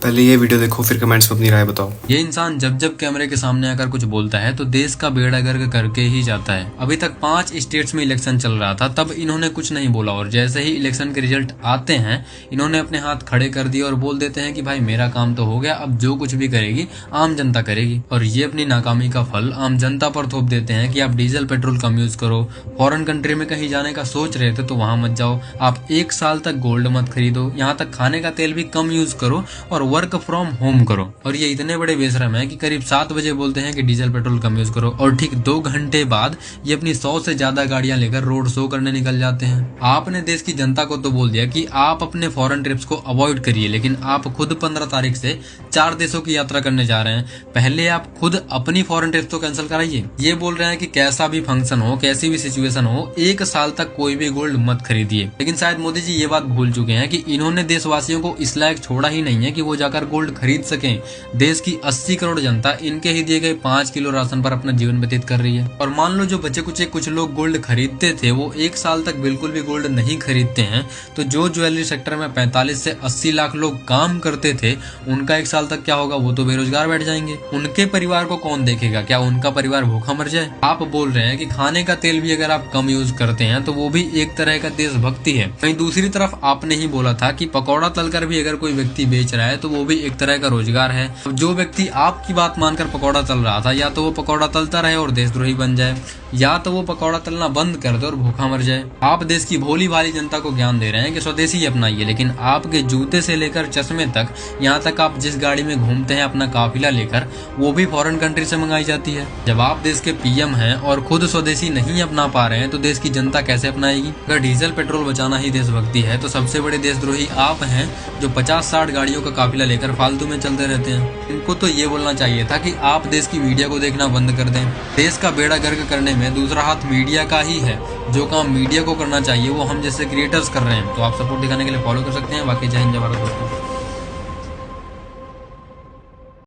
पहले ये वीडियो देखो फिर कमेंट्स में अपनी राय बताओ। ये इंसान जब जब कैमरे के सामने आकर कुछ बोलता है तो देश का बेड़ा गर्क करके ही जाता है। अभी तक 5 स्टेट्स में इलेक्शन चल रहा था, तब इन्होंने कुछ नहीं बोला और जैसे ही इलेक्शन के रिजल्ट आते हैं इन्होंने अपने हाथ खड़े कर दिए और बोल देते हैं कि भाई मेरा काम तो हो गया, अब जो कुछ भी करेगी आम जनता करेगी। और ये अपनी नाकामी का फल आम जनता पर थोप देते हैं कि आप डीजल पेट्रोल कम यूज करो, फॉरेन कंट्री में कहीं जाने का सोच रहे थे तो वहां मत जाओ, आप 1 साल तक गोल्ड मत खरीदो, यहाँ तक खाने का तेल भी कम यूज करो और वर्क फ्रॉम होम करो। और ये इतने बड़े बेशरम है कि करीब 7 बजे बोलते हैं कि डीजल पेट्रोल कम यूज करो और ठीक 2 घंटे बाद ये अपनी 100 से ज्यादा गाड़ियां लेकर रोड शो करने निकल जाते हैं। आपने देश की जनता को तो बोल दिया कि आप अपने फॉरेन ट्रिप्स को अवॉइड करिए, लेकिन आप खुद 15 तारीख से 4 देशों की यात्रा करने जा रहे हैं। पहले आप खुद अपनी फॉरेन ट्रिप्स तो कैंसिल कराइए। ये बोल रहे हैं कि कैसा भी फंक्शन हो, कैसी भी सिचुएशन हो, 1 साल तक कोई भी गोल्ड मत खरीदिए। लेकिन शायद मोदी जी ये बात भूल चुके हैं कि इन्होंने देशवासियों को इस लायक छोड़ा ही नहीं है कि वो जाकर गोल्ड खरीद सकें। देश की 80 करोड़ जनता इनके ही दिए गए 5 किलो राशन पर अपना जीवन व्यतीत कर रही है। और मान लो जो बचे कुछ लोग गोल्ड खरीदते थे वो 1 साल तक बिल्कुल भी गोल्ड नहीं खरीदते हैं, तो जो ज्वेलरी सेक्टर में 45 से 80 लाख लोग काम करते थे उनका 1 साल तक क्या होगा? वो तो बेरोजगार बैठ जाएंगे। उनके परिवार को कौन देखेगा? क्या उनका परिवार भूखा मर जाए? आप बोल रहे हैं कि खाने का तेल भी अगर आप कम यूज करते हैं तो वो भी एक तरह का देशभक्ति है। वहीं दूसरी तरफ आपने ही बोला था कि पकौड़ा तलकर भी अगर कोई व्यक्ति बेच रहा है तो वो भी एक तरह का रोजगार है। जो व्यक्ति आपकी बात मानकर पकौड़ा तल रहा था, या तो वो पकौड़ा तलता रहे और देशद्रोही बन जाए, या तो वो पकौड़ा तलना बंद कर दे और भूखा मर जाए। आप देश की भोली भाली जनता को ज्ञान दे रहे हैं कि स्वदेशी अपनाइए, लेकिन आपके जूते से लेकर चश्मे तक, यहाँ तक आप जिस गाड़ी में घूमते हैं अपना काफिला लेकर, वो भी फॉरेन कंट्री से मंगाई जाती है। जब आप देश के पीएम हैं और खुद स्वदेशी नहीं अपना पा रहे हैं तो देश की जनता कैसे अपनाएगी? अगर डीजल पेट्रोल बचाना ही देशभक्ति है तो सबसे बड़े देशद्रोही आप हैं जो 50-60 गाड़ियों का काफिला लेकर फालतू में चलते रहते हैं। इनको तो ये बोलना चाहिए था कि आप देश की मीडिया को देखना बंद कर दें। देश का बेड़ा गर्क करने में दूसरा हाथ मीडिया का ही है। जो काम मीडिया को करना चाहिए वो हम जैसे क्रिएटर्स कर रहे हैं। तो आप सपोर्ट दिखाने के लिए फॉलो कर सकते हैं। बाकी जय हिंद जय भारत दोस्तों।